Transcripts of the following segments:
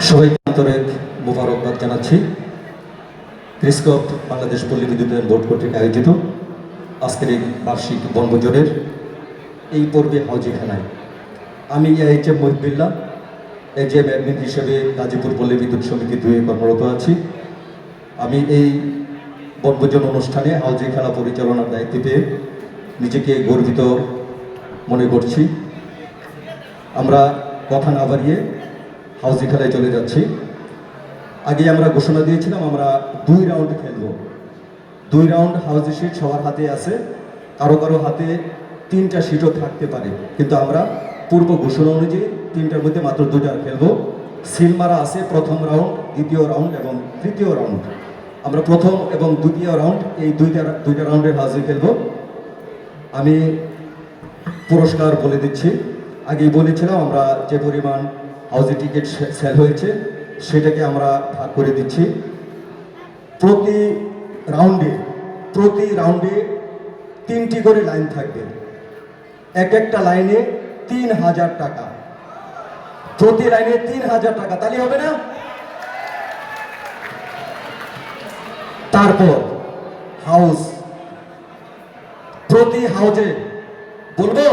সবাইকে আন্তরিক মোবারকবাদ জানাচ্ছি। ক্রিসকপ বাংলাদেশ পল্লী বিদ্যুতায়ন বোর্ড কর্তৃক আয়োজিত আজকের এই বার্ষিক বনভোজনের এই পর্বে হাউজিখানায় আমি এইচ.এম. মহিবুল্লাহ এজেএম অ্যাডমিন হিসেবে গাজীপুর পল্লী বিদ্যুৎ সমিতি 2-এ কর্মরত আছি। আমি এই বনভোজন অনুষ্ঠানে হাউজিখানা পরিচালনার দায়িত্ব পেয়ে নিজেকে গর্বিত মনে করছি। আমরা কথা না বাড়িয়ে হাউজি খেলায় চলে যাচ্ছি। আগে আমরা ঘোষণা দিয়েছিলাম আমরা 2 রাউন্ড খেলব। 2 রাউন্ড হাউজি সিট সবার হাতে আছে, কারো কারো হাতে 3টা সিটও থাকতে পারে, কিন্তু আমরা পূর্ব ঘোষণা অনুযায়ী 3টার মধ্যে মাত্র 2টা খেলব। সিলমারা আছে প্রথম রাউন্ড, দ্বিতীয় রাউন্ড এবং তৃতীয় রাউন্ড। আমরা প্রথম এবং দ্বিতীয় রাউন্ড এই দুইটা রাউন্ডের হাউজি খেলব। আমি পুরস্কার বলে দিচ্ছি। আগেই বলেছিলাম আমরা যে পরিমাণ হাউজি টিকিট সেল হয়েছে সেটাকে আমরা ভাগ করে দিচ্ছি। প্রতি রাউন্ডে 3টি করে লাইন থাকবে। একটা লাইনে 3000 টাকা, প্রতি লাইনে 3000 টাকা, তাহলে হবে না? তারপর হাউস, প্রতি হাউজে বলবো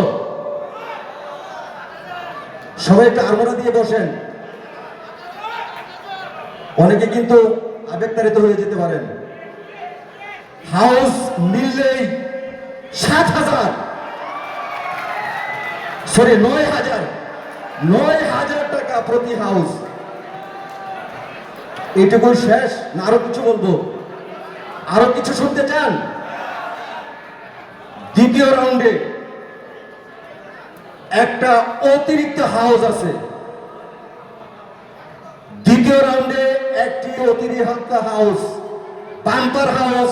সবাই একটা আড়মোড়া দিয়ে বসেন। অনেকে কিন্তু আবেগতাড়িত হয়ে যেতে পারেন। হাউস মিললেই 9,000 টাকা প্রতি হাউস। এইটুকু শেষ না আরো কিছু বলবো? আরো কিছু শুনতে চান? দ্বিতীয় রাউন্ডে একটা অতিরিক্ত হাউস আছে। দ্বিতীয় রাউন্ডে একটি অতিরিক্ত house, bumper house,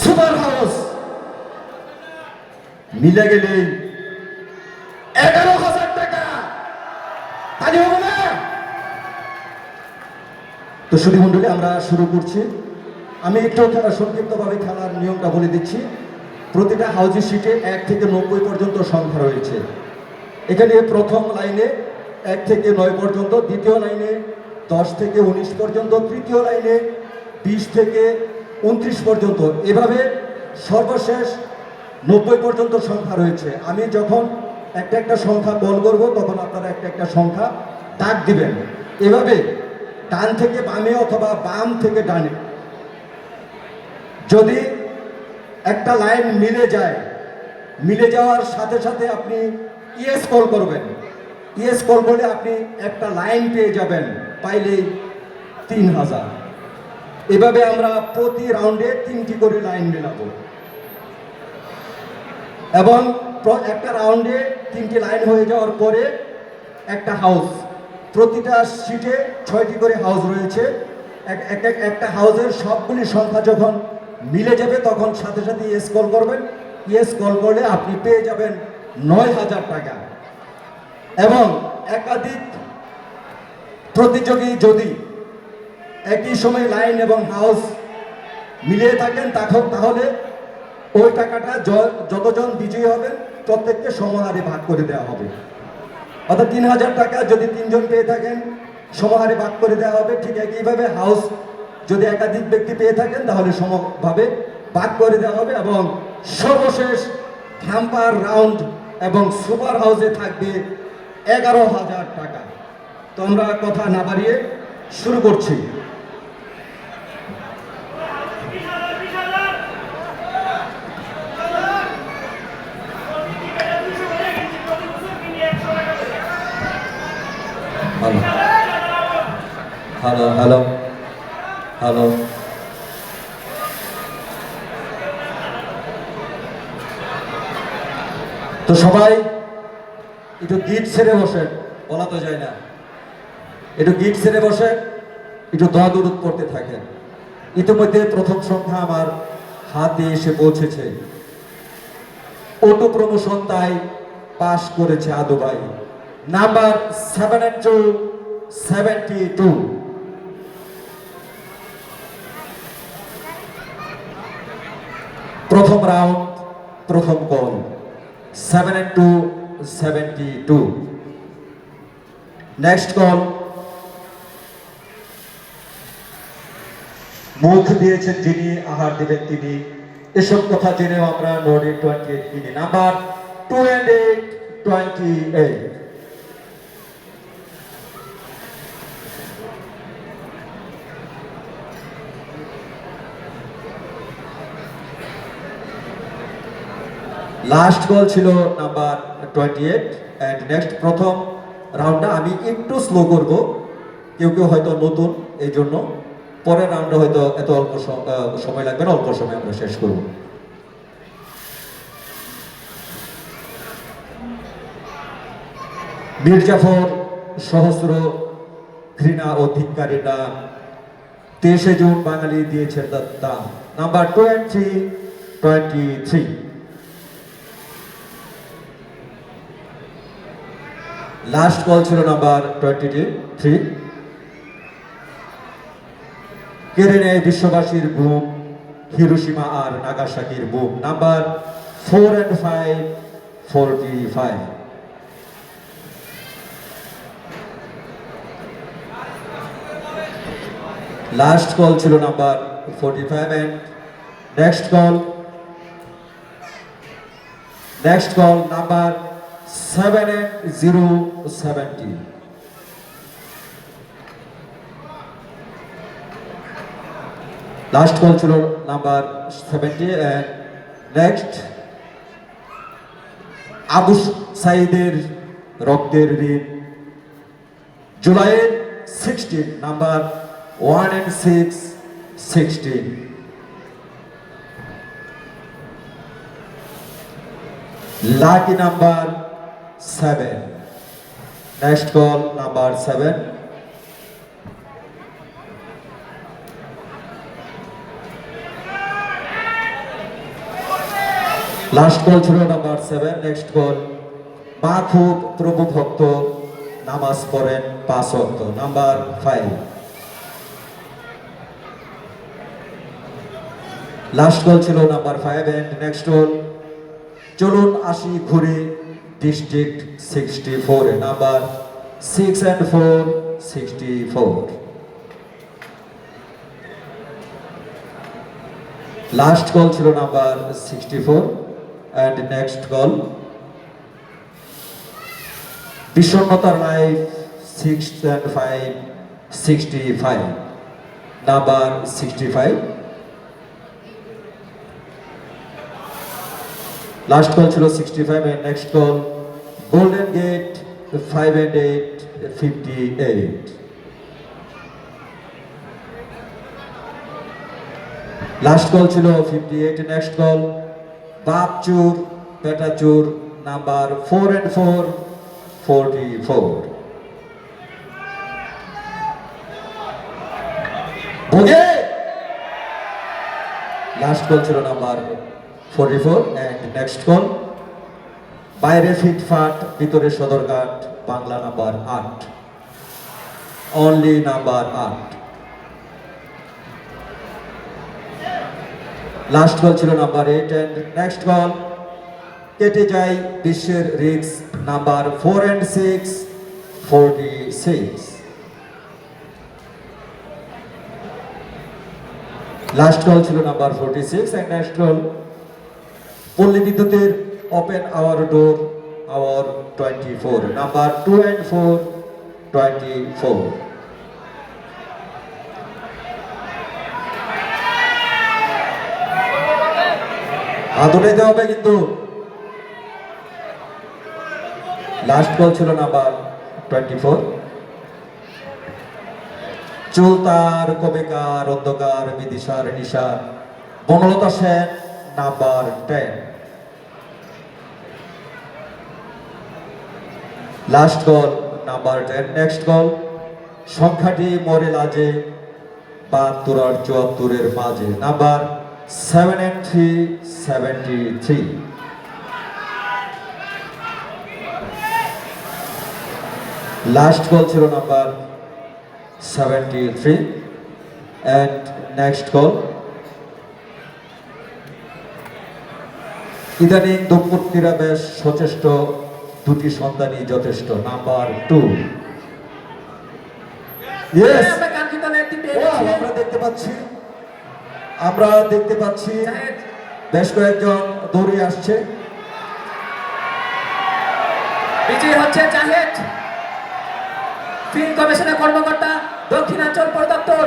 super house মিলে গেলে 11,000 টাকা। তাই হবে না? তো সুধী মণ্ডলী, আমরা শুরু করছি। আমি একটু সংক্ষিপ্তভাবে খেলার নিয়মটা বলে দিচ্ছি। প্রতিটা হাউজি সিটে 1 থেকে 90 পর্যন্ত সংখ্যা রয়েছে। এখানে প্রথম লাইনে 1 থেকে 9 পর্যন্ত, দ্বিতীয় লাইনে 10 থেকে 19 পর্যন্ত, তৃতীয় লাইনে 20 থেকে 29 পর্যন্ত, এভাবে সর্বশেষ 90 পর্যন্ত সংখ্যা রয়েছে। আমি যখন একটা সংখ্যা বল করব তখন আপনারা একটা সংখ্যা দাগ দিবেন। এভাবে ডান থেকে বামে অথবা বাম থেকে ডানে যদি একটা লাইন মিলে যাওয়ার সাথে সাথে আপনি ইয়েস কল করবেন। ইয়েস কল করলে আপনি একটা লাইন পেয়ে যাবেন, পাইলেই 3000। এভাবে আমরা প্রতি রাউন্ডে 3টি করে লাইন মেলাবো এবং একটা রাউন্ডে 3টি লাইন হয়ে যাওয়ার পরে একটা হাউস, প্রতিটা সিটে 6টি করে হাউস রয়েছে। একটা হাউসের সবগুলি সংখ্যা যখন মিলে যাবে তখন সাথে সাথে ইয়েস কল করবেন। ইয়েস কল করলে আপনি পেয়ে যাবেন 9,000 টাকা। এবং একাধিক প্রতিযোগী যদি একই সময় লাইন এবং হাউস মিলিয়ে থাকেন তাহলে ওই টাকাটা যতজন বিজয়ী হবেন প্রত্যেককে সমহারে ভাগ করে দেওয়া হবে। অর্থাৎ 3,000 টাকা যদি 3 জন পেয়ে থাকেন সমহারে ভাগ করে দেওয়া হবে। ঠিক একইভাবে হাউস যদি একাধিক ব্যক্তি পেয়ে থাকেন তাহলে সমভাবে ভাগ করে দেওয়া হবে। এবং সর্বশেষ হ্যাম্পার রাউন্ড এবং সুপার হাউসে থাকবে 11,000 টাকা। তো আমরা কথা না বাড়িয়ে শুরু করছি। হ্যালো হ্যালো হ্যালো তো সবাই একটু গিট ছেড়ে বসেন, বলা তো যায় না। একটু গিট ছেড়ে বসে একটু দোয়া দরুদ পড়তে থাকেন। ইতিমধ্যে প্রথম সংখ্যা আমার হাতে এসে পৌঁছেছে। অটো প্রমোশন তাই পাশ করেছে আদু ভাই, নাম্বার 7272। প্রথম রাউন্ড, প্রথম কল 7272। Next call মুখ দিয়েছেন যিনি, আহার দিবেন তিনি। এসব কথা জেনেও আমরা নডে 28 কিনি। নাম্বার 28. লাস্ট বল ছিল নাম্বার 28 এন্ড নেক্সট প্রথম রাউন্ডটা আমি একটু স্লো করব, কেউ কেউ হয়তো নতুন, এই জন্য পরের রাউন্ডে হয়তো এত অল্প সময় লাগবে না, অল্প সময় আমরা শেষ করব। মির্জাফর সহস্র ঘৃণা ও ধিক্কারীরা 23 জুন বাঙালি দিয়েছে দাম। নাম্বার 23. লাস্ট বল ছিল নাম্বার 23। কেড়ে নেয় বিশ্ববাসীর বুক হিরোশিমা আর নাগাসাকির বুক। Number 4 and 5, 45। লাস্ট কল ছিল number 45 and next call number 7070। Last call ছিল নাম্বার 70 এন্ড নেক্সট আবু সাইদের রক্তের ঋণ জুলাইয়ের 16 number 1 and 6, 16। Lucky number 7। Next call number 7। Last call ছিল নাম্বার 7। নেক্সট কল মা খুব প্রভু ভক্ত নামাজ পড়েন 5 ওয়াক্ত। নাম্বার 5। লাস্ট কল ছিল নাম্বার 5 এন্ড নেক্সট কল চলুন আসি ঘুরে district 64 number 6 and 4, 64। Last call ছিল নাম্বার 64 এন্ড নেক্সট কল বিষণ্ণতার life 6 and 5, 65 number 65। Last call ছিল 65 and next call golden gate 5 and 8, 58। Last call ছিল 58। নেক্সট কল বাপচুর পেটাচুর number 4 and 4, 44। Okay, last call ছিল নাম্বার 44 এন্ড নেক্সট কল বাইরে ফিটফাট ভিতরে Sadarghat Bangla number 8, only number 8। Last call ছিল নাম্বার 8 এন্ড নেক্সট কল কেটে যায় বিশ্বের রিক্স নাম্বার 4 and 6, 46। লাস্ট কল ছিল নাম্বার 46 এন্ড নেক্সট কল পল্লী বিদ্যুতের open our door our 24 number 2 and 4, 24। আদুরাইতে হবে কিন্তু। লাস্ট কল ছিল নাম্বার 24। চুলতার কবিকার অন্ধকার বিদিশার নিশা Banalata Sen number 10। Last call number 10। Next call সংখ্যাটি মরে লাজে 72 আর 74 মাঝে নাম্বার 7 and 3, 73। লাস্ট কল ছিল নাম্বার 73 এন্ড নেক্সট কল ইদানিং দম্পতিরা বেশ সচেষ্ট, দুটি সন্তানই যথেষ্ট নাম্বার 2। ইয়েস, আমরা দেখতে পাচ্ছি আমরা দেখতে পাচ্ছি বেশ কয়েকজন দৌড়ে আসছে। বিজয়ী হচ্ছে জাহেদ, ফিল্ড গবেষণা কর্মকর্তা, দক্ষিণাঞ্চল পরিদপ্তর।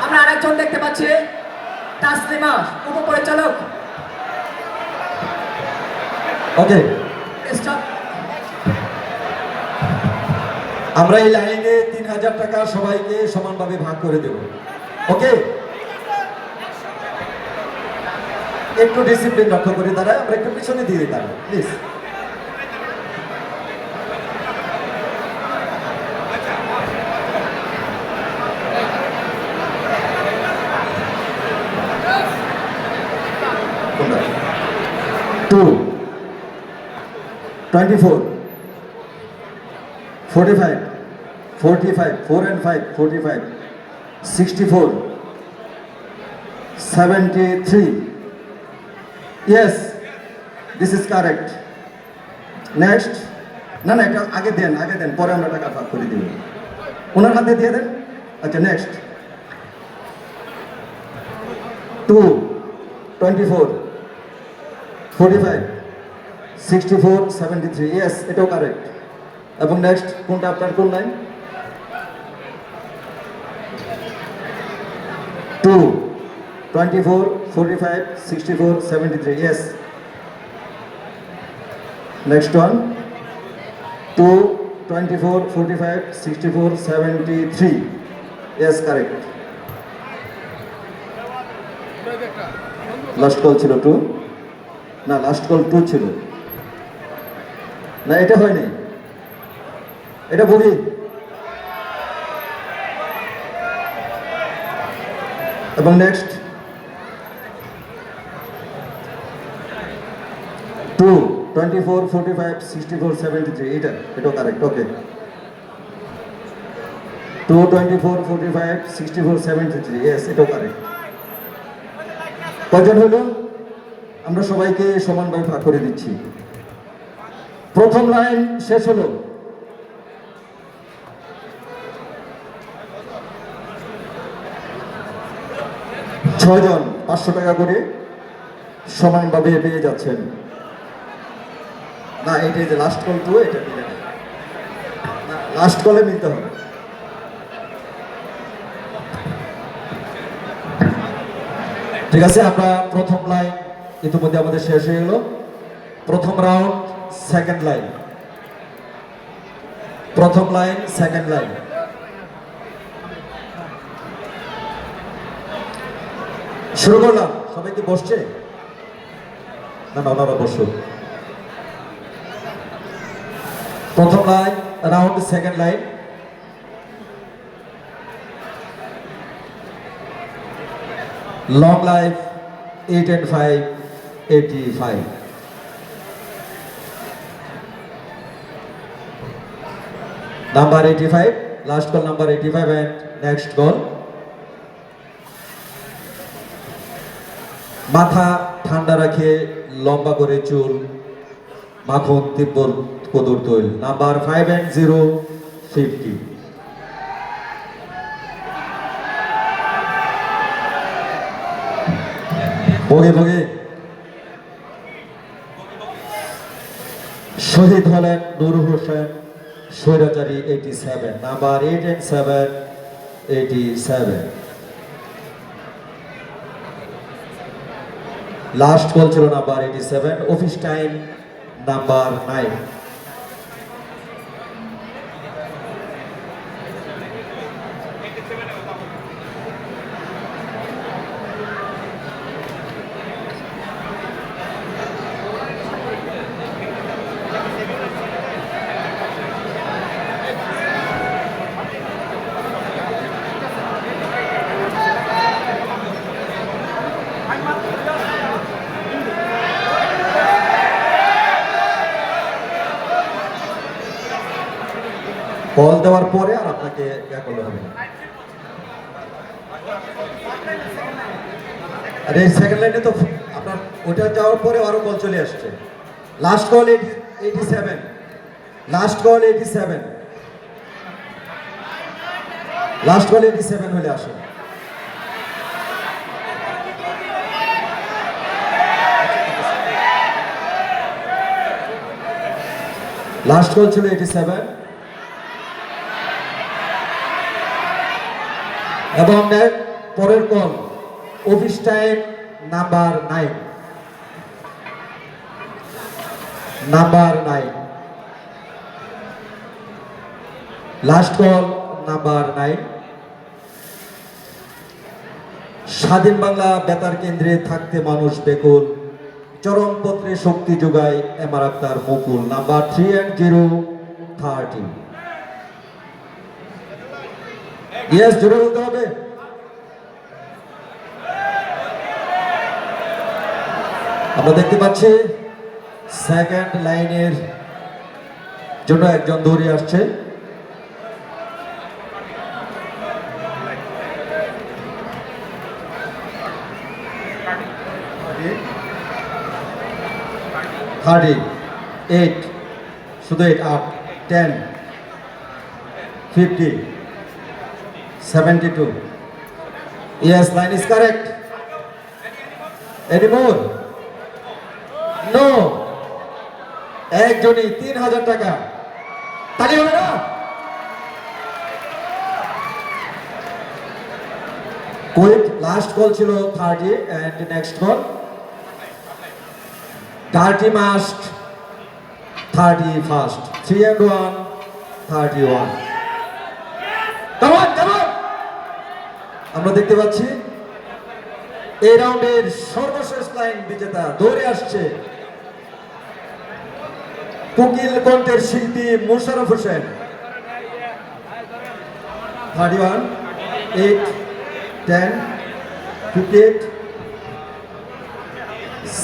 আমরা আরেকজন দেখতে পাচ্ছি তাসলিমা, উপপরিচালক। ওকে, আমরা এই লাইনে 3000 টাকা সবাইকে সমানভাবে ভাগ করে দেব। ওকে, একটু ডিসিপ্লিন রক্ষা করে দাঁড়ায়, আমরা একটু পিছনে দিয়ে দাঁড়াই please. Two, 24, 45, 45, 4 and 5, 45, 64, 73. Yes, this is correct. Next, না এটা আগে দেন, পরে আমরা টাকা ভাগ করে দিব। ওনার হাতে দিয়ে দেন। আচ্ছা, নেক্সট 2, 24, 45, 64, 73. Yes, এটাও কারেক্ট। এবং নেক্সট কোনটা আপনার কোন line? 2, 24, 45, 64, 73. Yes. Next one. 2, 24, 45, 64, 73. Yes, correct. Last call ছিল 2, না লাস্ট কল 2 ছিল না, এটা হয়নি, এটা বলি। এবং নেক্সট 2, 24, 45, 64, 73. এটাও কারেক্ট। ওকে, 2, 24, 45, 64, 73. ইয়েস, এটাও কারেক্ট। কয়জন হলো? আমরা সবাইকে সমানভাবে ভাগ করে দিচ্ছি। প্রথম লাইন শেষ হলো। ছয়জন 500 টাকা করে সমানভাবে পেয়ে যাচ্ছেন। না, এটা যে লাস্ট কল 2, এটা মিলে না, লাস্ট কলে মিলতে হবে। ঠিক আছে, আমরা প্রথম লাইন ইতিমধ্যে আমাদের শেষ হয়ে গেল। প্রথম রাউন্ড, সেকেন্ড লাইন, প্রথম লাইন, সেকেন্ড লাইন। শুরু করলাম। সবাই কি বসছে? না, ওনারা বসুন। প্রথম line, round, second line. Long life 8 and 5, 85. Number 85, last call number 85 and next call. মাথা ঠান্ডা রাখে, লম্বা করে চুল, মাখন তিব্বর কদুর তৈল। Number 5 and 0, 50. বগে শহীদ হলেন নূর হোসেন স্বৈরাচারী, 87। Number 8 and 7, 87. লাস্ট কল ছিল number 87। Office time number 9। Call দেওয়ার পরে আর আপনাকে করলে হবে। আর এই সেকেন্ড লাইনে তো আপনার ওটা যাওয়ার পরে আরো কল চলে আসছে। Last call 87, last call 87, last call 87 হলে আসে। লাস্ট কল ছিল 87 এবং পরের call office time number 9 last call number 9 স্বাধীন বাংলা বেতার কেন্দ্রে থাকতে মানুষ বেকুল চরমপত্রে শক্তি যোগায় MR Akhtar Mukul number 3 yes জোরে বলতে হবে। আমরা দেখতে পাচ্ছি সেকেন্ড লাইনের জন্য একজন দৌড়ে আসছে। থার্টি এইট শুধু 8 10 50 72 yes line is correct any more no একজনই 3000 টাকা তালি হবে না কুইক লাস্ট কল ছিল 30 and next call 30 must 31st 3 and 1 31 come on আমরা দেখতে পাচ্ছি এই রাউন্ডের সর্বশেষ লাইন বিজেতা দৌড়ে আসছে কোকিল কণ্ঠের শিল্পী Mosharraf Hossain 31 8 10 58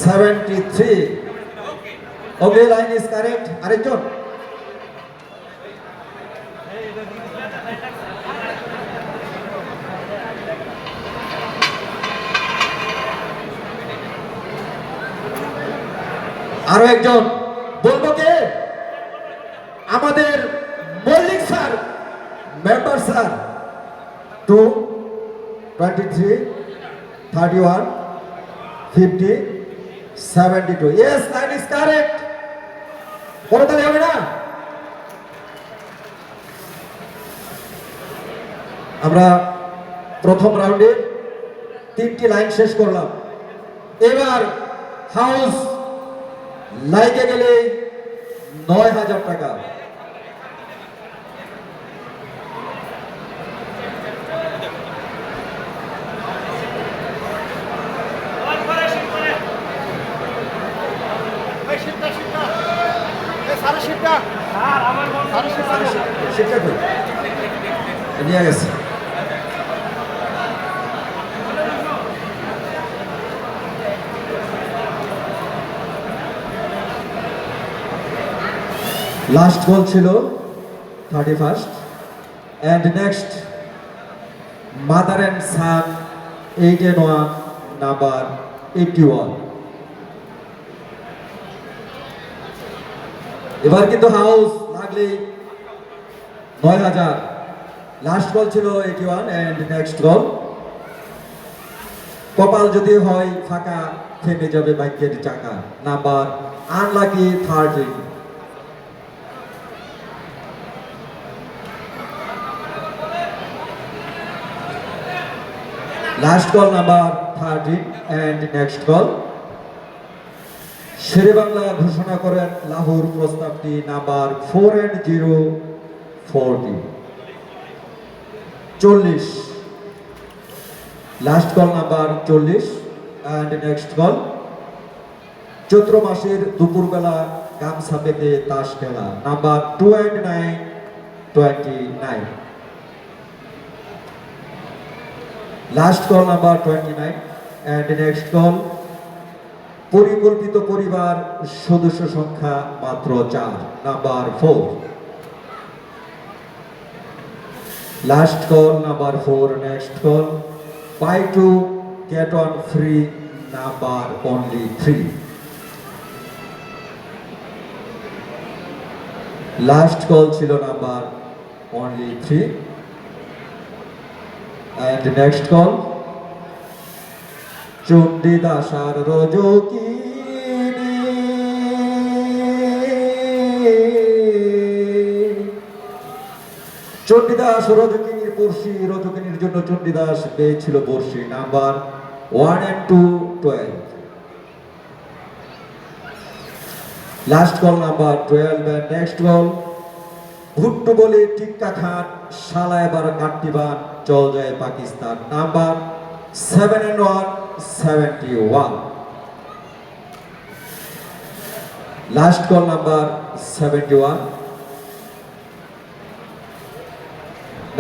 73 okay line is correct আরেকজন আরো একজন বলবো কে আমাদের Mallick sir member sir 2 23 31 50 72 yes line is correct বলতে হবে না আমরা প্রথম রাউন্ডে 3টি লাইন শেষ করলাম এবার হাউস লাইকে গেলে 9000 টাকা নিয়ে গেছে লাস্ট বল ছিল 31st and next mother and son 8 and 1 number 81 এবার কিন্তু হাউস লাগলে 9000 লাস্ট বল ছিল 81 and next বল কপাল যদি হয় ফাঁকা থেমে যাবে ভাগ্যের চাকা number unlucky 30 Last call number 13 and next call শেরে বাংলা ঘোষণা করেন লাহোর প্রস্তাবটি number 4 and 0 40 40 last call number 40 and next call চৈত্র মাসের দুপুরবেলা গামছা পেতে তাস খেলা number 2 and 9 29 last call number 29 and next call পরিকল্পিত পরিবার সদস্য সংখ্যা মাত্র 4 number 4 last call number 4 next call buy 2 get 1 free number only 3 last call ছিল number only 3 and next call চণ্ডীদাসার রজকিনী চণ্ডীদাস রজকিনীর বর্ষি, রজকিনীর জন্য চণ্ডীদাস পেয়েছিল বর্ষি। Number 1 and 2, 12। Last call number 12 and next call. Bhutto বলে টিক্কা খান, শালা এবার কাট্টিবান, চল যায় Pakistan. Number 7 and 1, 71। Last call number 71।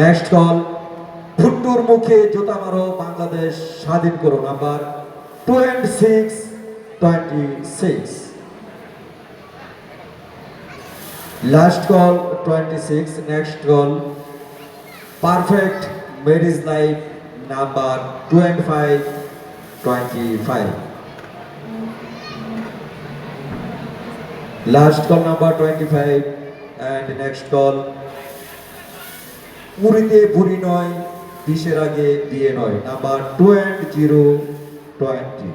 Next call. ভুট্টুর মুখে জুতা মারো, বাংলাদেশ স্বাধীন করো। Number 2 and 6, 26। Last call 26। Next call. Perfect marriage life. Number 2 and 5, 25। Last call number 25 and next call. পুরীতে বুড়ি নয়, 20-এর আগে বিয়ে নয়। Number 2 and 0, 20।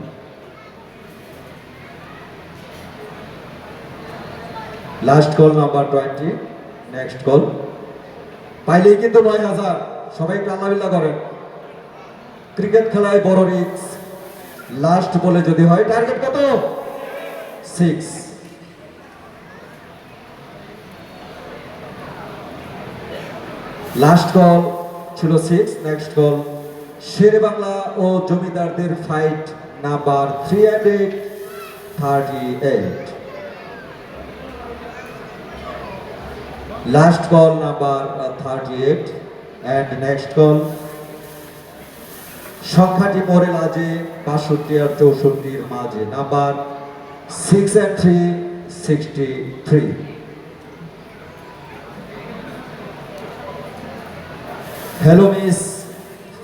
Last call number 20। Next call. পাইলেই কিন্তু 9000। সবাই একটু আল্লাহ করেন। ক্রিকেট খেলায় বড় রিস্ক। লাস্ট বলে যদি হয়, টার্গেট কত? 6। লাস্ট কল ছিল 6। Next call. শেরে বাংলা ও জমিদারদের fight. Number 3 and 8, 38। Last call number 38 and next call. সংখ্যাটি পড়ে লাজে, 62 আর 64-র মাঝে। Number 6 and 3, 63। Hello miss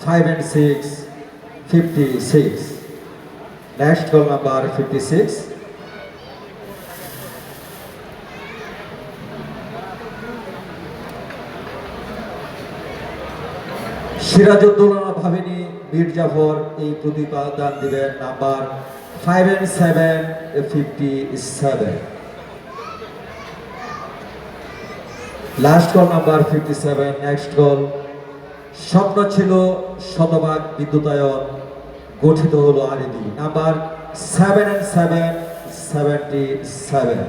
5 and 6, 56। Next call number 56। Sirajuddaula ভাবিনী মীর জাফর এই প্রতিপাদন দিবেন। Number 5 and 7, 57। Last call number 57। Next call. স্বপ্ন ছিল শতভাগ বিদ্যুতায়ন, গঠিত হলো আরবি। Number 7 and 7, 77।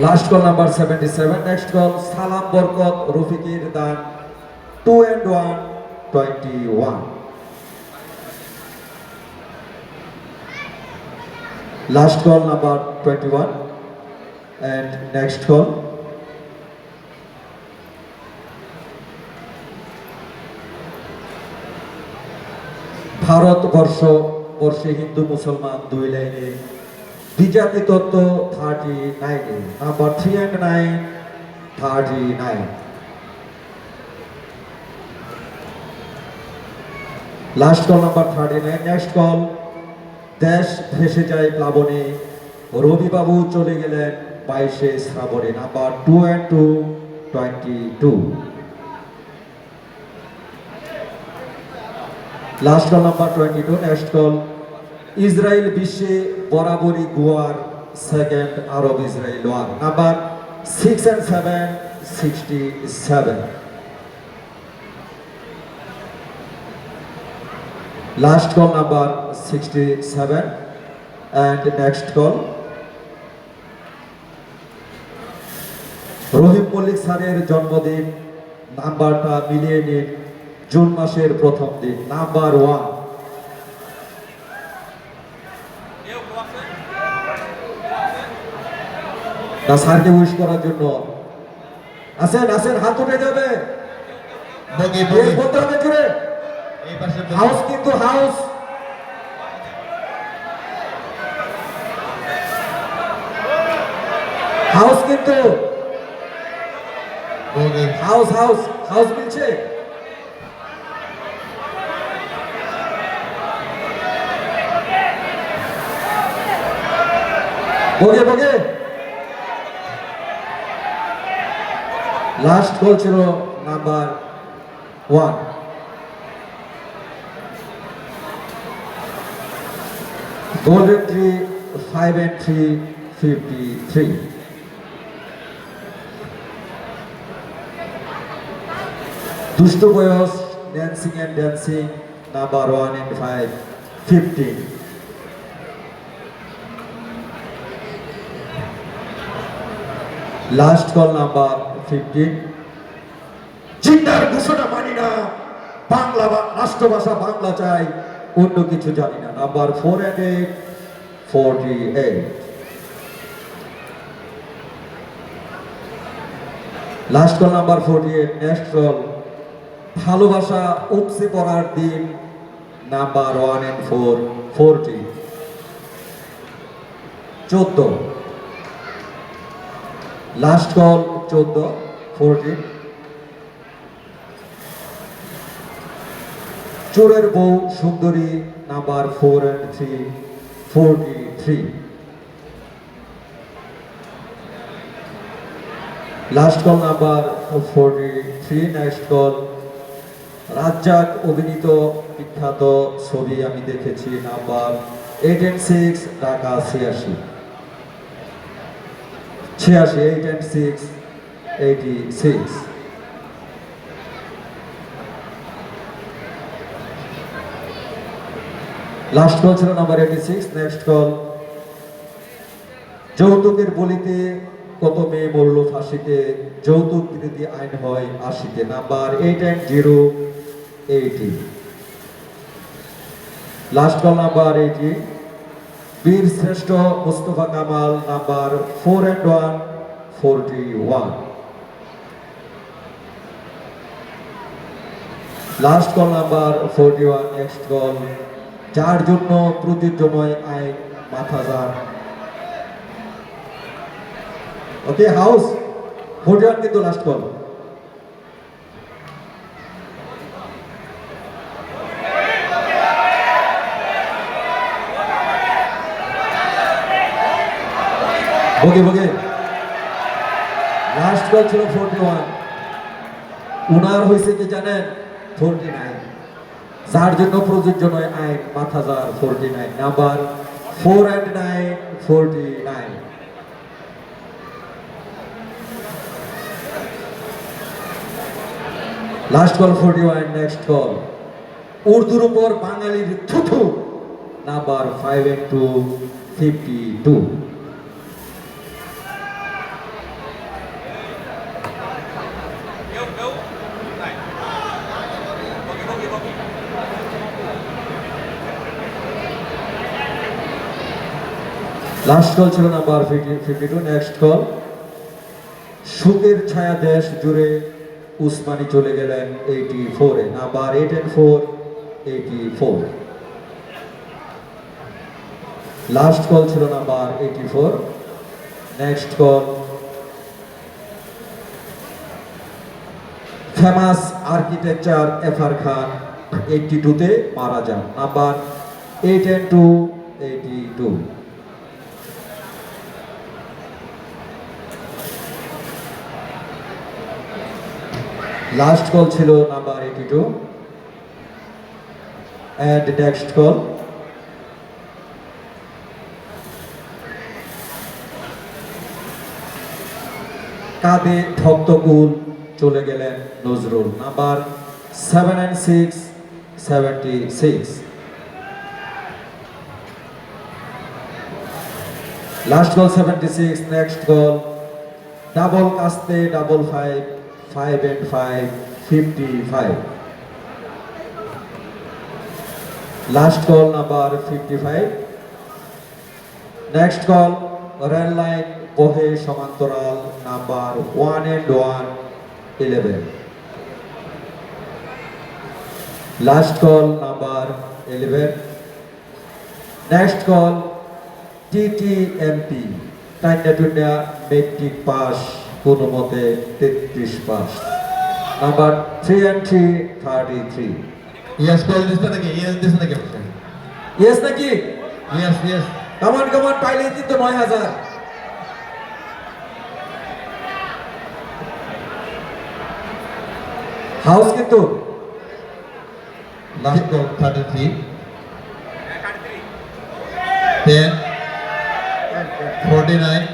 Last call number 77। Next call. Salam Barkat রফিকের দান, 2 and 1, 21। Last call number 21 and next call. Bharatvarsha বর্ষে হিন্দু মুসলমান 2 লাইনে, দ্বিজাতি তত্ত্ব 39। Number 3 and 9, 39। Last call number 39। Next call. দেশ ভেসে যায় প্লাবনে, রবিবাবু চলে গেলেন 22শে শ্রাবণে। Number 2 and 2, 22। Last call number 22। Next call. Israel বিশ্বে বরাবরই গোয়ার, second Arab Israel war. Number 6 and 7, 67। Last call number 67 and next call. Rahim Mallick স্যারের জন্মদিন, নাম্বারটা মিলিয়ে নিন, জুন মাসের প্রথম দিন। নাম্বার 1। না, স্যারকে উইশ করার জন্য আসেন আসেন, হাত উঠে যাবে। বলতে হবে জুড়ে। হাউস কিন্তু হাউস। হাউস কিন্তু হাউস হাউস হাউস মিলছে। বগে বগে। লাস্ট গোল ছিল number 1। Goal entry 5 and 3, 53. Dushto Boyos, Dancing and Dancing, number 1 and 5, 15. Last call number 15. জিন্দার ঘোষণা মানি না, বাংলা রাষ্ট্রভাষা বাংলা চাই, অন্য কিছু জানি না। Number 4 and 8, 48. Last call number 48. Next call ভালোবাসা উপসে পড়ার দিন, নাম্বার 1 and 4, 40. 14. Last call 14, 14. চোরের বউ সুন্দরী, number 4 and 3, 43. Last call number 43. Next call Razzak অভিনীত বিখ্যাত ছবি আমি দেখেছি, number 8 and 6, Dhaka 86. 8 and 6, 86. Last call ছিল নাম্বার 86. নেক্সট কল যৌতুকের বলিতে কত মেয়ে মরল ফাঁসিতে, যৌতুক বিরোধী আইন হয় 80-তে, number 8 and 0, 80. Last call number 80. বীর শ্রেষ্ঠ Mustafa Kamal, number 4 and 1, 41. Last call number 41. Next call যার জন্য প্রযোজ্যময় আইন মাথা যান। ওকে হাউস 41 কিন্তু লাস্ট কল। বগে বগে লাস্ট কল ছিল 41। উনার হয়েছে কি জানেন? 49। যার জন্য প্রযোজ্য নয় আইন মাথা যার 49, number 4 and 9, 49. Last call 41. Next call উর্দুর উপর বাঙালির থুথু, নাম্বার 5 and 2, 52. লাস্ট কল ছিল নাম্বার 52. নেক্সট কল সুখের ছায়া দেশ জুড়ে, উসমানী চলে গেলেন 84-এ, নাম্বার 8 and 4, 84. লাস্ট কল ছিল number 84. Next call famous architecture FR Khan 82-তে মারা যান, নাম্বার 8 and 2, 82. লাস্ট কল ছিল নাম্বার 82. and next call কাঁদে ভক্তকুল চলে গেলেন Nazrul, number 7 and 6, 76. Last call 76. Next call double কাস্তে double 5, 5 and 5, 55. Last call number 55. Next call rail line বহে সমান্তরাল, number 1 and 1, 11. Last call number 11. Next call টিটিএমপি টাইনা মেট্রিক পাস, কোনো মতে 33 pass, number 3 and 3, 33. Yes, call this one again. Yes, this one again. Yes নাকি? Yes, yes. কামান কামান পাইলেই কিন্তু 9000। হাউস কিন্তু Last call 33. 10. 49,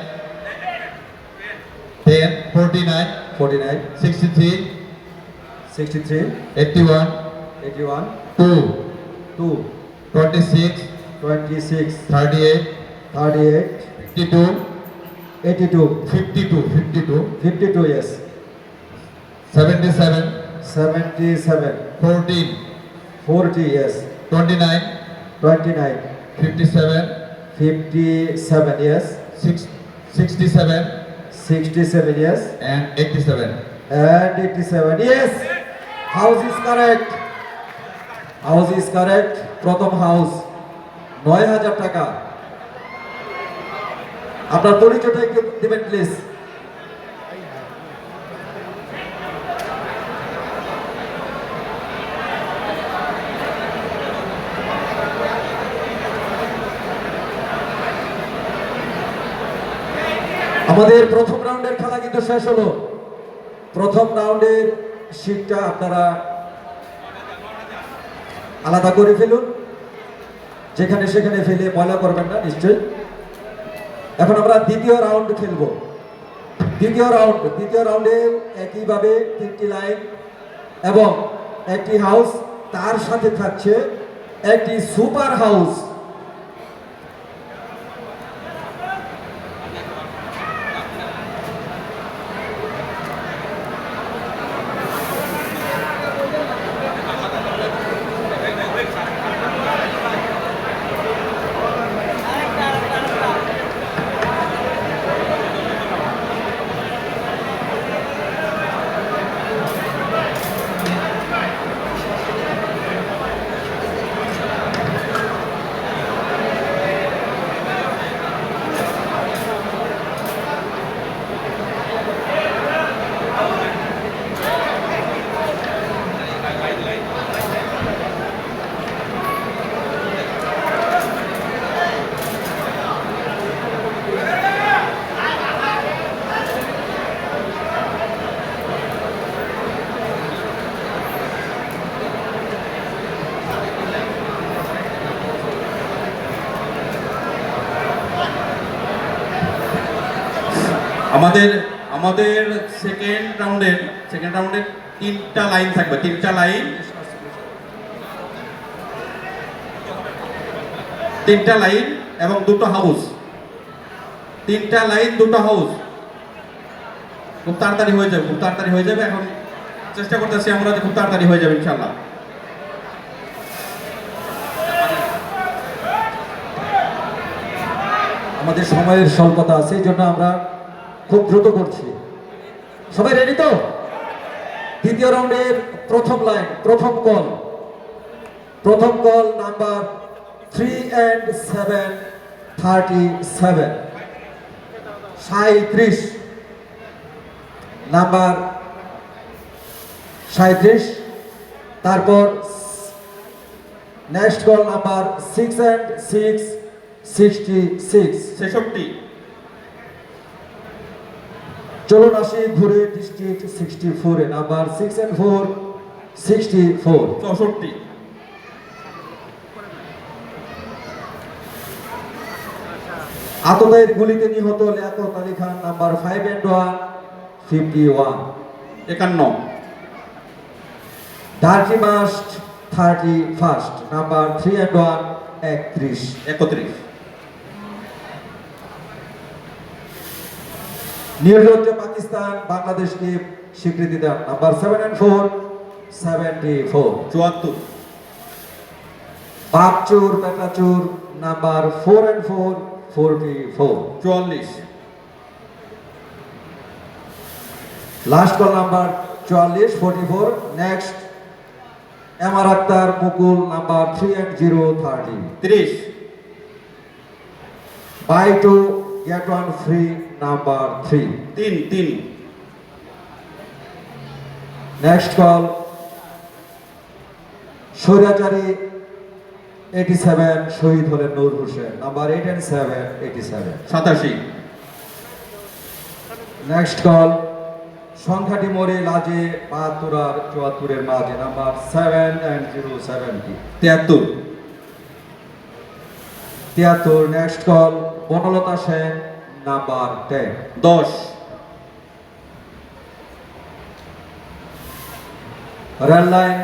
10, 49, 49, 63, 63, 81, 81, 2, 2, 26, 26, 38, 38, 52, 82, 52, 52, 52, yes, 77, 77, 14, 40, yes, 29, 29, 57, 57, yes, 67, 67, yes, and 87. and 87, yes. House is correct. House is correct. প্রথম house 9,000 টাকা। আপনার পরিচয়টা একটু দিবেন প্লিজ। আমাদের প্রথম রাউন্ডের খেলা কিন্তু শেষ হলো। প্রথম রাউন্ডের শীটটা আপনারা আলাদা করে ফেলুন, যেখানে সেখানে ফেলে ময়লা করবেন না নিশ্চয়ই। এখন আমরা দ্বিতীয় রাউন্ড খেলবো। দ্বিতীয় রাউন্ডে একইভাবে 3টি লাইন এবং একটি হাউস, তার সাথে থাকছে একটি সুপার হাউস। আমাদের আমাদের সেকেন্ড রাউন্ডের 3টা লাইন থাকবে, 3টা লাইন, 3টা লাইন এবং 2টো হাউস, 3টা লাইন 2টো হাউস। খুব তাড়াতাড়ি হয়ে যাবে, এখন চেষ্টা করতেছি আমরা যে খুব তাড়াতাড়ি হয়ে যাবে ইনশাআল্লাহ। আমাদের সময়ের স্বল্পতা আছে, এই জন্য আমরা খুব দ্রুত করছি। সবাই রেডি তো? দ্বিতীয় রাউন্ডের প্রথম লাইন, প্রথম কল নাম্বার 3 and 7, 37, 37, নাম্বার 37। তারপর নেক্সট কল নাম্বার 6 and 6, 66, 66, চলুন আসি ঘুরে ডিস্ট্রিক্ট 64 এ নাম্বার 6 and 4, 64, 64, আততায়ীর গুলিতে নিহত Liaquat Ali Khan number 5 and 1, 51, 51, dirty must 31st number 3 and 1, 31, 31, নির্লজ্জ পাকিস্তান বাংলাদেশকে স্বীকৃতি দেন নাম্বার 7 and 4, 74, 74, বাপচুর বেটাচুর number 4 and 4, 44, 44, last call number 44, 44। Next MR Akhtar Mukul number 3 and 0, 30, 30, buy to get one free number 3। 3, next call স্বৈরাচারী 87 শহীদ হলেন Noor Hossain number 8 and 7, 87। 87, next call সংখ্যাটি মোড়ে লাজে 72 আর 74 এর মাঝে number 7 and 0, 70, 73, 73। Next call Banalata Sen number 10। 10, rail line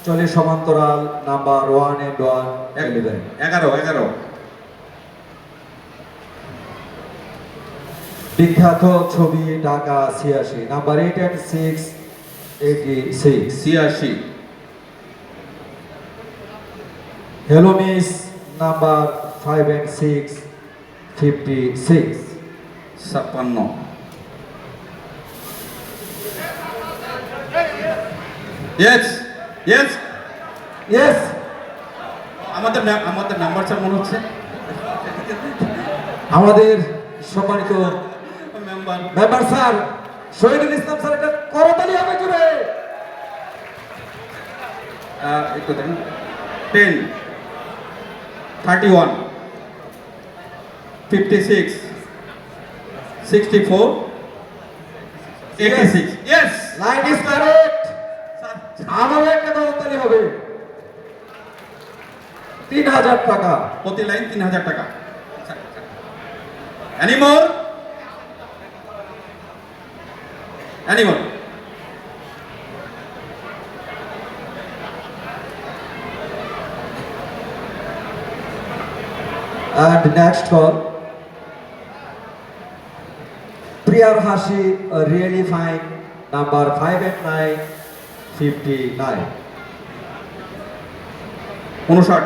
চলে সমান্তরাল নাম্বার 1 and 1 11। 11, বিখ্যাত ছবি Dhaka 86 number 8 and 6 86। 86, hello miss number 5 and 6 56। 56, yes, yes আমাদের নাম্বার স্যার মনে হচ্ছে আমাদের সম্মানিত member member sir Shahidul Islam sir একটা করতালি হবে জুড়ে। একটু দেখুন 10, 31, 56, 64, 86, yes, line is correct. Sir আমারও একটা করতালি হবে। 3000 টাকা। প্রতি লাইন 3000 টাকা। Anymore? Anymore? And next call. Priyar Hashi, really fine. Number 5 and 9 59। 59,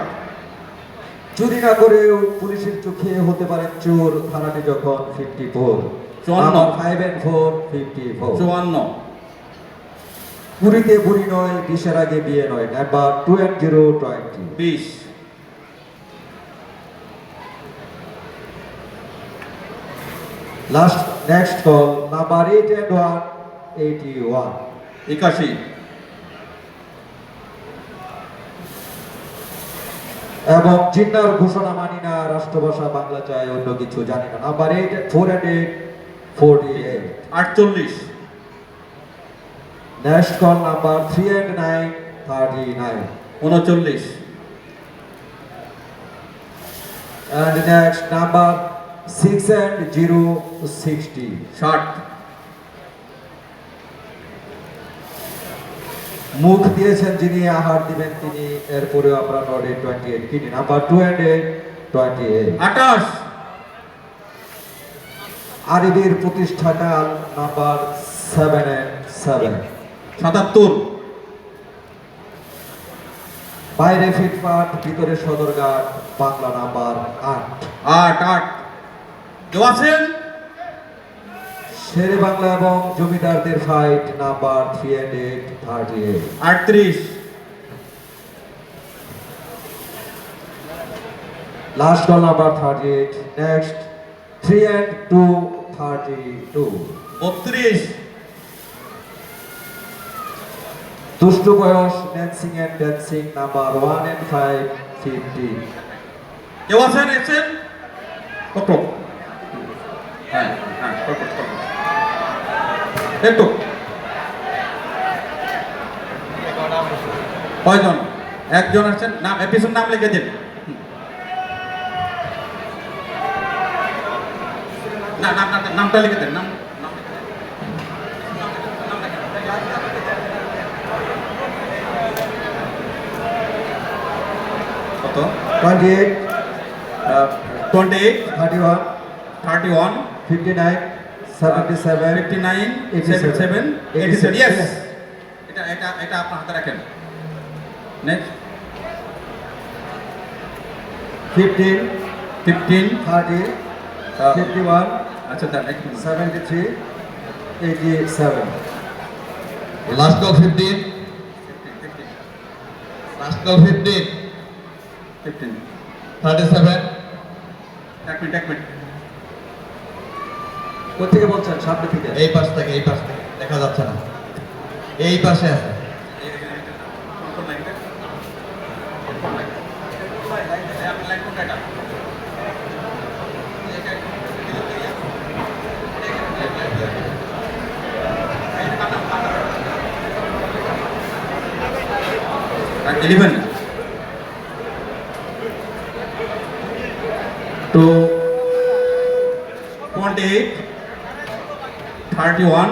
চুরি না করেও পুলিশের চোখে হতে পারেন চোর, থানাটি যখন 54। 54 নাম্বার 5 and 4 54। 54, পুরীতে বুড়ি নয়, বিশের আগে বিয়ে নয়। Number 2 and 0 20। 20, last next call number 8 and 1 81। 81, এবং জিন্নার ঘোষণা মানি না, রাষ্ট্রভাষা বাংলা চাই, অন্য কিছু জানি না। Number 8 4 and 8 48। 48, next call number 3 and 9 39। 39, and next number 6 and 0 60। 60, মুখ দিয়েছেন যিনি, আহার দিবেন তিনি, এরপরেও আমরা নডে 28 কিনি। Number 2 and 8 28। 28, আরবির প্রতিষ্ঠাকাল নাম্বার 7 and 7। 77, বাইরে ফিটপাট, ভিতরে সদরঘাট, বাংলা নাম্বার 8। 8, কেউ আছেন? শেরে বাংলা এবং জমিদারদের fight number 3 and 8 38। 38, last call number 38। Next 3 and 2 32। 32, দুষ্টু boys dancing and dancing number 1 and 5 50। কেউ আছেন? এসেছেন? কত? হ্যাঁ, কত? একটু কয়জন? একজন আছেন, নাম এপিসোড নাম লিখে দিন। না নামটা লিখে দেন, নাম লিখে দেন। কত? 28 28, 31 31, 59 77 59, 87, 77, 87, yes. এটা আপনার হাতে রাখেন। নেক্সট 15 15, 30 51 আচ্ছা দেন এক minute. 73 87। Last call 15. Last call 15. 15, 37. এক মিনিট। কোথেকে বলছেন? সামনে থেকে। এই পাশ থেকে দেখা যাচ্ছে না। এই পাশে আছে। আর 11 to 20 28, 31,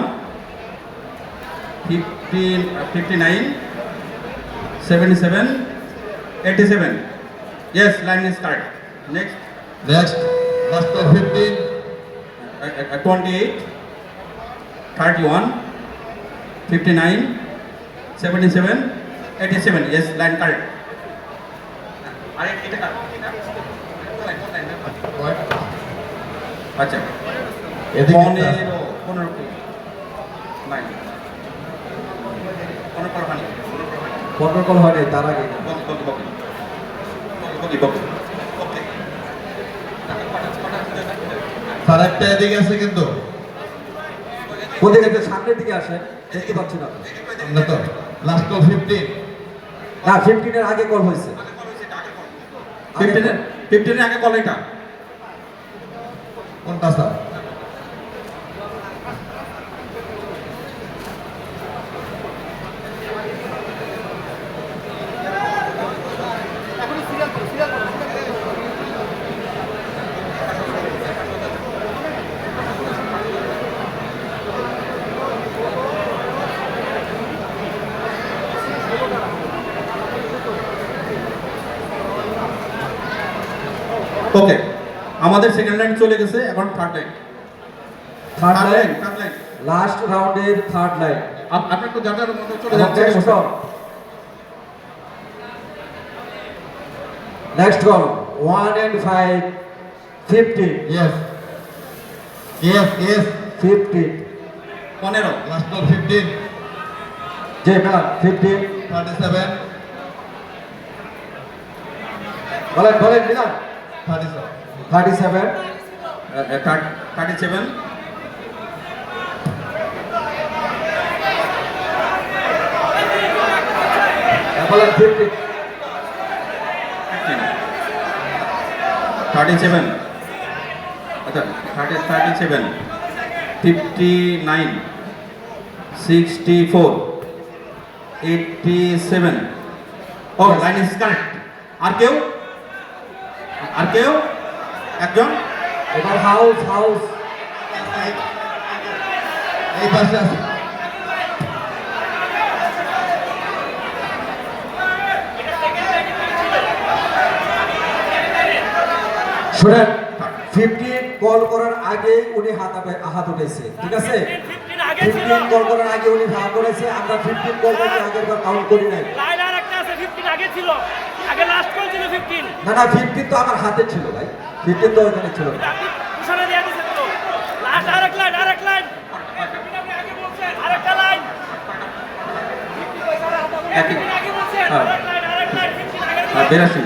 15, 59, 77, 87. Yes, line is correct. Next, Next, last call 15, 28, 31, 59, 77, 87. Yes, line correct. আচ্ছা এদিকে 15 নাই 15 হানি 15 কল হয়নি তার আগে স্যার একটা এদিকে আছে কিন্তু কোথায় গেছে সামনের দিকে আসেন দেখতে পাচ্ছি না আমরা তো লাস্ট কল 15, না 15 এর আগে কল হয়েছে 15 এর আগে কল এটা কোনটা স্যার? ওকে আমাদের সেকেন্ড লাইন চলে গেছে এখন third line third line third line last রাউন্ডের থার্ড লাইন আপনি একটু যাটার মতো চলে যাচ্ছে next call 1 and 5 15 Yes. Yes, yes. 15 15 Last call 15, যে মেলা 15 37, বলেন বলেন মিলান 37. 37 37 বলেন 15 37 আচ্ছা 37 59 64 87 ও লাইন ইজ কারেক্ট আর কেউ একজন এবার হাউস হাউস এই পাশে আছে। শুনেন 15 কল করার আগে উনি হাত উঠেছে ঠিক আছে 15 কল করার আগে উনি হাত করেছে আমরা 15 কল করার আগের বার কাউন্ট করি নাই লাইন আর একটা আছে 15 আগে ছিল আগে লাস্ট কল ছিল 15 না না 15 তো আমার হাতে ছিল ভাই 15 তো ওখানে ছিল না ঘোষণা দিয়ে দিয়েছে তো লাস্ট আরেক লাইন আগে বলছেন আরেকটা লাইন একই আগে বলছেন হ্যাঁ। আরেক লাইন 15 আগে 82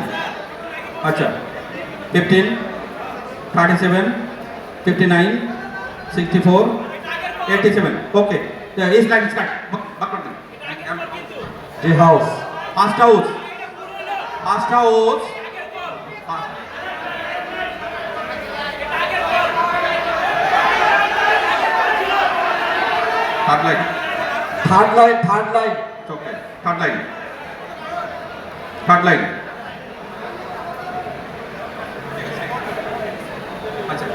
আচ্ছা 15 37 59 64 87 ওকে ইস লাইন স্টার্ট জি house first house third line third line okay third line আচ্ছা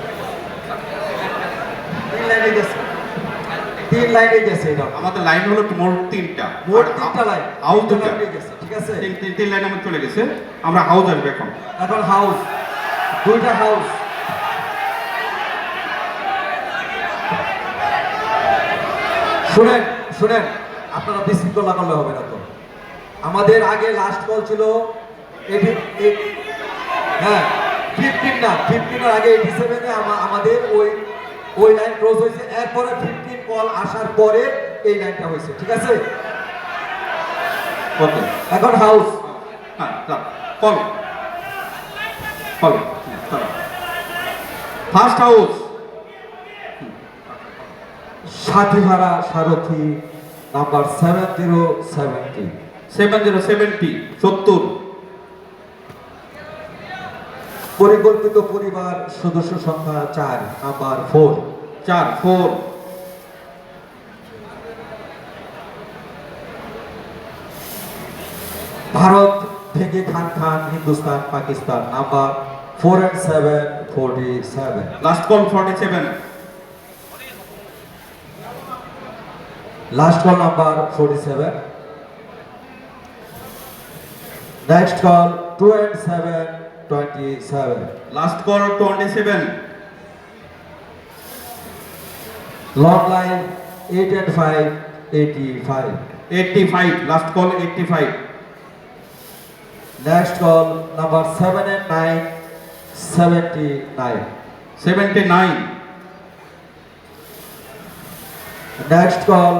তিন লাইনে গেছে এটা আমাদের লাইন হলো মোট তিনটা মোট তিনটা লাইন হাউস দুটা লাইনে গেছে ঠিক আছে তিন লাইন আমার চলে গেছে আমরা হাউস আসবে এখন এখন হাউস দুইটা হাউস শুনেন শুনেন আপনারা বিশৃঙ্খলা করলে হবে না তো আমাদের আগে লাস্ট কল ছিল হ্যাঁ 15 না 15 এর আগে 87 এ আমাদের ওই লাইন ক্রস হয়েছে এরপরে 15 কল আসার পরে এই লাইনটা হয়েছে ঠিক আছে ওকে এখন হাউস হ্যাঁ ফলো ফার্স্ট হাউস সাথীহারা সারথি নাম্বার 7070 70 70 পরিকল্পিত পরিবার সদস্য সংখ্যা 4 নাম্বার 4 ভারত থেকে Khan Hindustan Pakistan number 4 and 7 47 last call 47 Last call number 47. Next call 27-27. Last call 27, Long line 8 and 5, 85. 85, last call 85, Next call number 7 and 9, 79. 79, Next call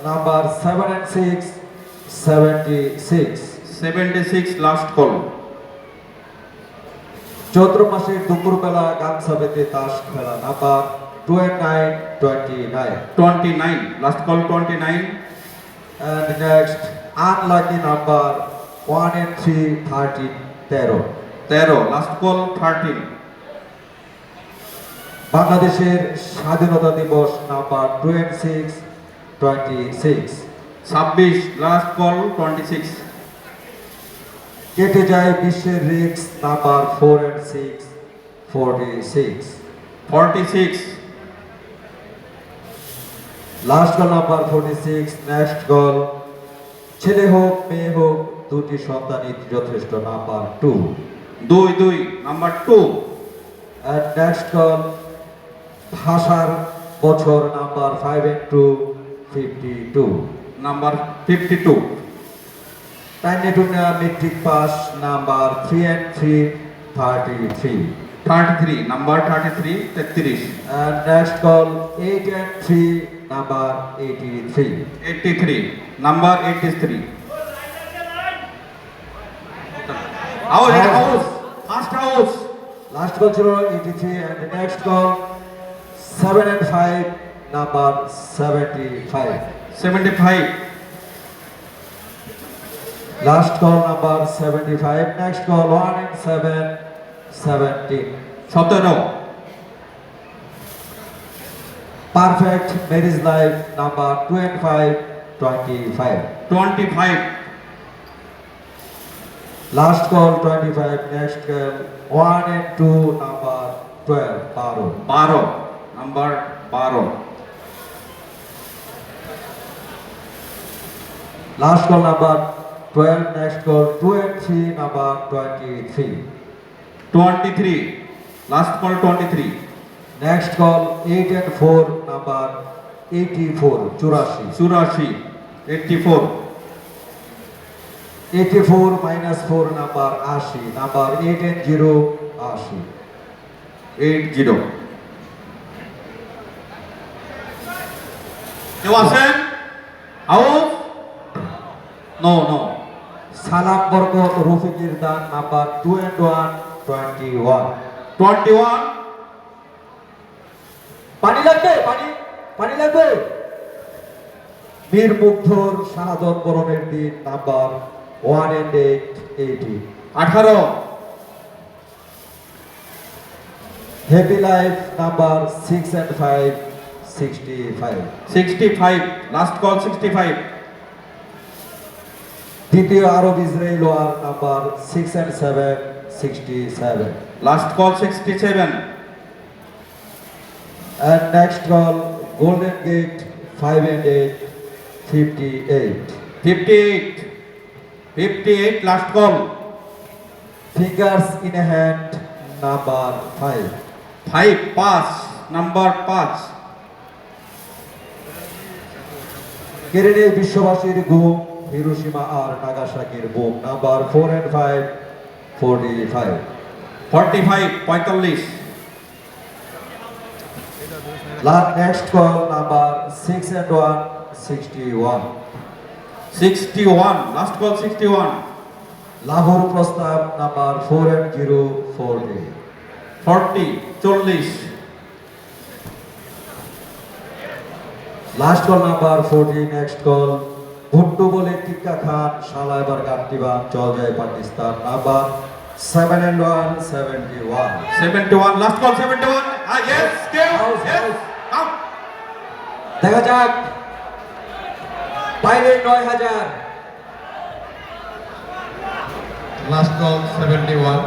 number 7 and 6, 76. 76, last call চৈত্র মাসের দুপুরবেলা গামছা বেঁধে তাস খেলা number 29-29. 29, last call 29, And next unlucky number 1 and 3, 13, 13. 13, last call 13, বাংলাদেশের স্বাধীনতা দিবস number 26-26. 26, last call 26, কেটে যায় বিশ্বের রিক্স number 4 and 6, 46. 46, last call number 46. Next call ছেলে হোক মেয়ে হোক দুটি সন্তানই যথেষ্ট number 2. 2, number 2, And next call ভাষার বছর number 5 and 2, 52. Number 52, Tannetunia metric pass number 3 and 3, 33. 33, number 33, 33, And next call 8 and 3, number 83. 83, number 83, house, first house, Last call 83 and the next call 7 and 5, number 75. 75, Last call number 75. Next call 1 and 7, 17. 17, Perfect marriage life number 25-25. 25, Last call 25. Next call 1 and 2, number 12. 12, number 12, Last call number 12. Next call 2 and 3, number 23. 23, last call 23, Next call 8 and 4, number 84. 84. 84, 84, 84 minus 4, number 80. Number 8 and 0, 80. 80, কেউ আছেন? House? No, সালাম বরকত রফিকের দান number 2 and 1, 21. 21, পানি লাগবে পানি লাগবে বীর মুগ্ধর শাহাদত বরণের দিন number 1 and 8, 80. 18, happy life number 6 and 5, 65. 65, last call 65, দ্বিতীয় Arab Israel war number 6 and 7, 67. Last call 67, And next call Golden Gate 5 and 8, 58. 58, last call, Fingers in a hand number 5. 5, 5, number 5, কেড়ে নেই বিশ্ববাসীর ঘুম হিরোশিমা আর নাগাসাকির boom number 4 and 5, 45. 45, 45, Next call number 6 and 1, 61. 61, last call 61, Lahore প্রস্তাব number 4 and 0, 40. 40, 40, Last call number 40. Next call Bhuttu বলে টিক্কা খান শালা এবার গাট্টিবা চল যায় Pakistan number 7 and 1, 71. 71, last call 71, yes, কেউ, House, yes, house. come, দেখা যাক বাইরে 9000. Last call 71.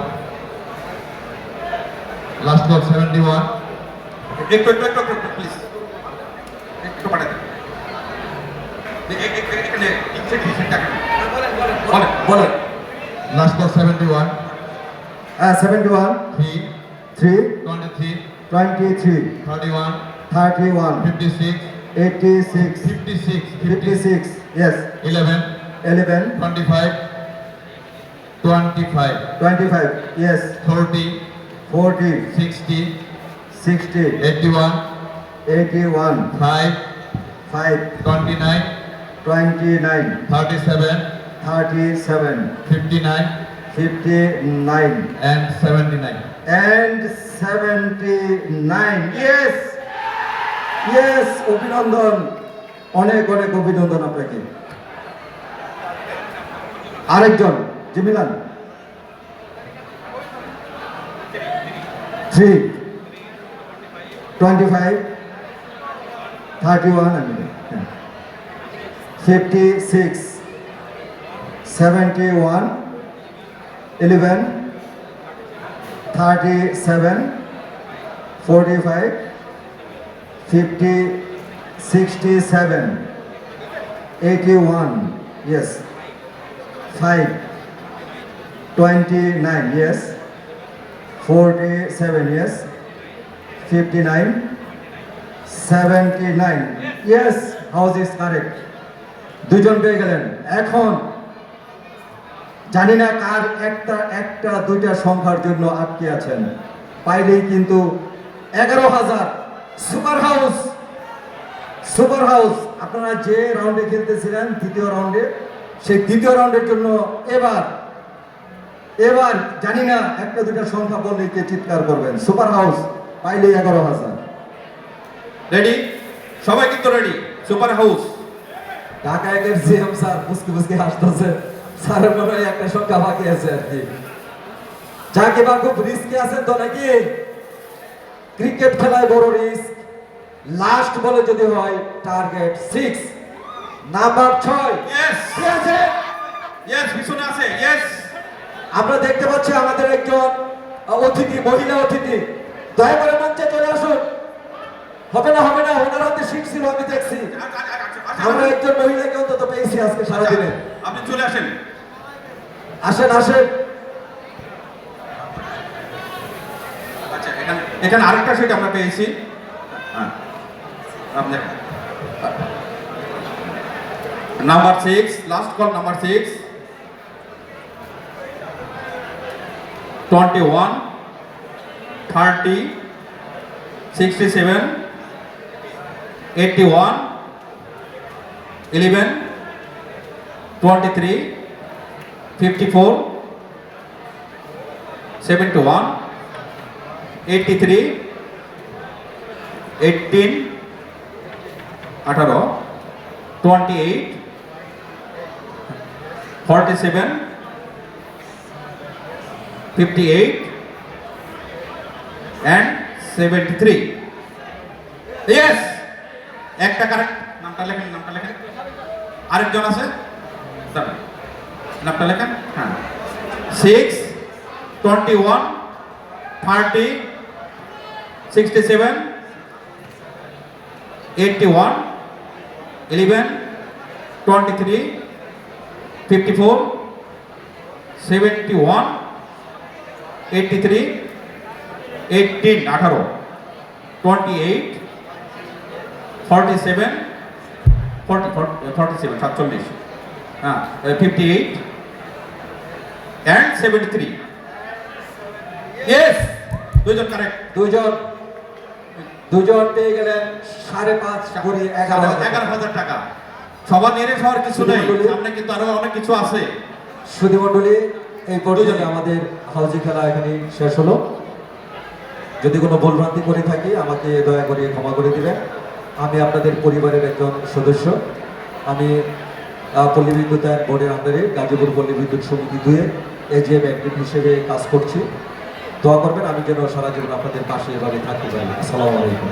Last call 71. একটু প্লিজ, একটু পাঠাতে, এখানে বলেন বলেন last ball 71 71 3 3 23 23 31 31 56 86 56 56 yes 11 11 25 25 25 yes 30 40 60 60 81 81 5 5 29 29 37 37 59 59 and 79 and 79 yes yes অভিনন্দন অনেক অনেক অভিনন্দন আপনাকে আরেকজন জিমিলান 3 25 31 I mean 56 71 11 37 45 50 67 81 yes 5 29 yes 47 yes 59 79 yes house is correct দুজন পেয়ে গেলেন এখন জানি না কার একটা দুইটা সংখ্যার জন্য আটকে আছেন পাইলেই কিন্তু 11,000 সুপার হাউস আপনারা যে রাউন্ডে খেলতেছিলেন দ্বিতীয় রাউন্ডে সেই দ্বিতীয় রাউন্ডের জন্য এবার জানি না একটা দুইটা সংখ্যা বললে কে চিৎকার করবেন সুপার হাউস পাইলেই 11,000 রেডি সবাই কিন্তু রেডি সুপার হাউস ঢাকা একের জিএম স্যার মুসকি হাসতেছে স্যারের মনে হয় একটা সংখ্যা বাকি আছে আর কি যাকে বা খুব রিস্কে আছেন তো নাকি ক্রিকেট খেলায় বড় রিস্ক লাস্ট বলে যদি হয় টার্গেট 6 নাম্বার 6 ইয়েস ঠিক আছে ইয়েস পিছনে আছে ইয়েস আমরা দেখতে পাচ্ছি আমাদের একজন অতিথি মহিলা অতিথি দয়া করে মঞ্চে চলে আসুন হবে না ওনার হাতে শীট ছিল আমি দেখছি আমরা একজন মহিলাকে অন্তত পেয়েছি আজকে সারাদিনে আপনি চলে আসেন আসেন আচ্ছা এখানে আরেকটা সিট আমরা পেয়েছি হ্যাঁ আপনি number 6 last call number 6 21 30 67 81 11 23 54 71 83 18 18 28 47 58 and 73 yes একটা কারেক্ট নামটা লেখেন আরেকজন আছে দাঁড়ান নামটা লেখেন হ্যাঁ 6 21 30 67 81 11 23 54 71 83 18 18 28 47 47 হ্যাঁ 58 and 73 yes দুইজন কারেক্ট দুজন পেয়ে গেলেন 5.5 করে 11,000 টাকা সবার নিয়ে সবার কিছু নেই সামনে কিন্তু আরো অনেক কিছু আছে সুধী মণ্ডলী এই পর্যায়ে আমাদের হাউজি খেলা এখানে শেষ হলো যদি কোনো ভুলভ্রান্তি করে থাকি আমাকে দয়া করে ক্ষমা করে দিবেন আমি আপনাদের পরিবারের একজন সদস্য আমি পল্লী বিদ্যুতায়ন বোর্ডের আন্ডারে গাজীপুর পল্লী বিদ্যুৎ সমিতি 2 এজিএম অ্যাক্টিভ হিসেবে কাজ করছি দোয়া করবেন আমি যেন সারা জীবন আপনাদের পাশে এভাবে থাকতে পারি আসসালামু আলাইকুম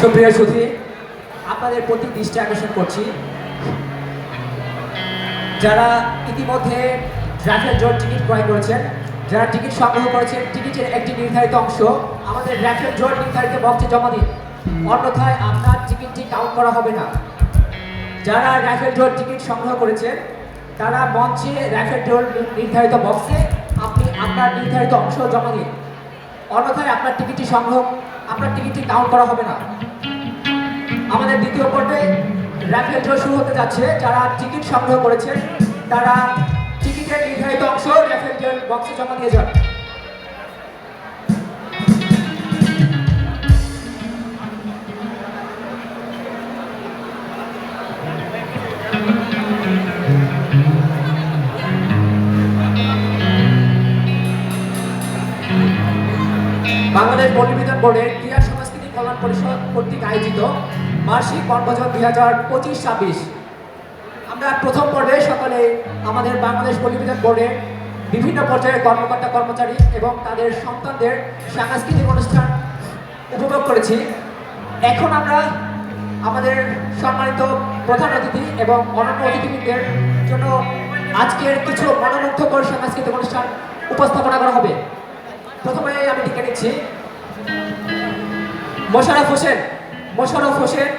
সুপ্রিয় সুধী, আপনাদের প্রতি দৃষ্টি আকর্ষণ করছি, যারা ইতিমধ্যে রাফেল জোট টিকিট ক্রয় করেছেন, যারা টিকিট সংগ্রহ করেছেন, টিকিটের একটি নির্ধারিত অংশ আমাদের রাফেল জোট নির্ধারিত বক্সে জমা দিন, অন্যথায় আপনার টিকিটটি কাউন্ট করা হবে না। যারা রাফেল জোট টিকিট সংগ্রহ করেছেন তারা মঞ্চে রাফেল জোট নির্ধারিত বক্সে আপনি আপনার নির্ধারিত অংশ জমা দিন, অন্যথায় আপনার টিকিটটি কাউন্ট করা হবে না। আমাদের দ্বিতীয় পর্বে রাফেল ড্র শুরু হতে যাচ্ছে। যারা টিকিট সংগ্রহ করেছেন তারা টিকিটের নির্ধারিত অংশ রাফেল ড্র বক্সে জমা দিয়ে যান। বাংলাদেশ বন্যবিধান বোর্ডের ক্রীড়া সংস্কৃতি কল্যাণ পরিষদ কর্তৃক আয়োজিত বার্ষিক বনভোজন 2025-26। আমরা প্রথম পর্বে সকালে আমাদের বাংলাদেশ বন্যবিধান বোর্ডের বিভিন্ন পর্যায়ের কর্মকর্তা কর্মচারী এবং তাদের সন্তানদের সাংস্কৃতিক অনুষ্ঠান উপভোগ করেছি। এখন আমরা আমাদের সম্মানিত প্রধান অতিথি এবং অন্যান্য অতিথিবৃন্দের জন্য আজকের কিছু মনোমুগ্ধকর সাংস্কৃতিক অনুষ্ঠান উপস্থাপনা করা হবে। প্রথমে আমি ডেকে নিচ্ছি মোশাররফ হোসেন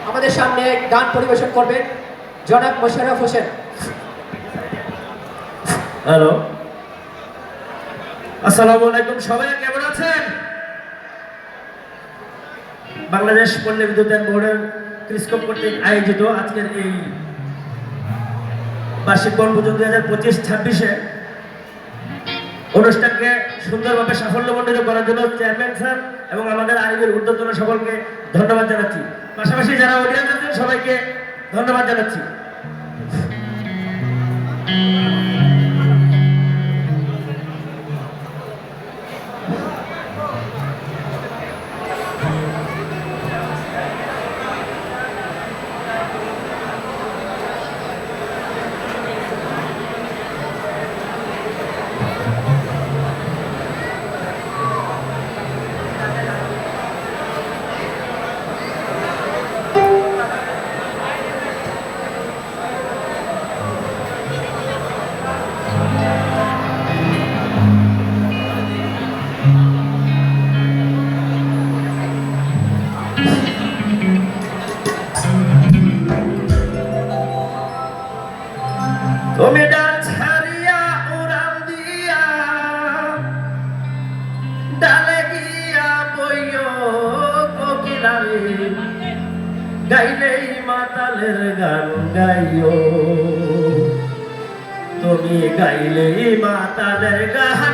আমাদের সামনে গান পরিবেশন করবেন। জনাব মোশাররফ হোসেন। হ্যালো, আসসালামু আলাইকুম, সবাই কেমন আছেন? বাংলাদেশ পল্লী বিদ্যুতায়ন বোর্ডের ক্রিসকপ কর্তৃক আয়োজিত আজকের এই বার্ষিক বনভোজন 2025-26 অনুষ্ঠানকে সুন্দরভাবে সাফল্যমণ্ডিত করার জন্য চেয়ারম্যান স্যার এবং আমাদের আইনের ঊর্ধ্বতন সকলকে ধন্যবাদ জানাচ্ছি। পাশাপাশি যারা অডিয়েন্স আছেন সবাইকে ধন্যবাদ জানাচ্ছি। তুমি ডাল ছাড়িয়া উড়াল দিয়া ডালে গিয়া বইয় কোকিলারে গাইলেই মাতালের গান গাইও, তুমি গাইলেই মাতালের গান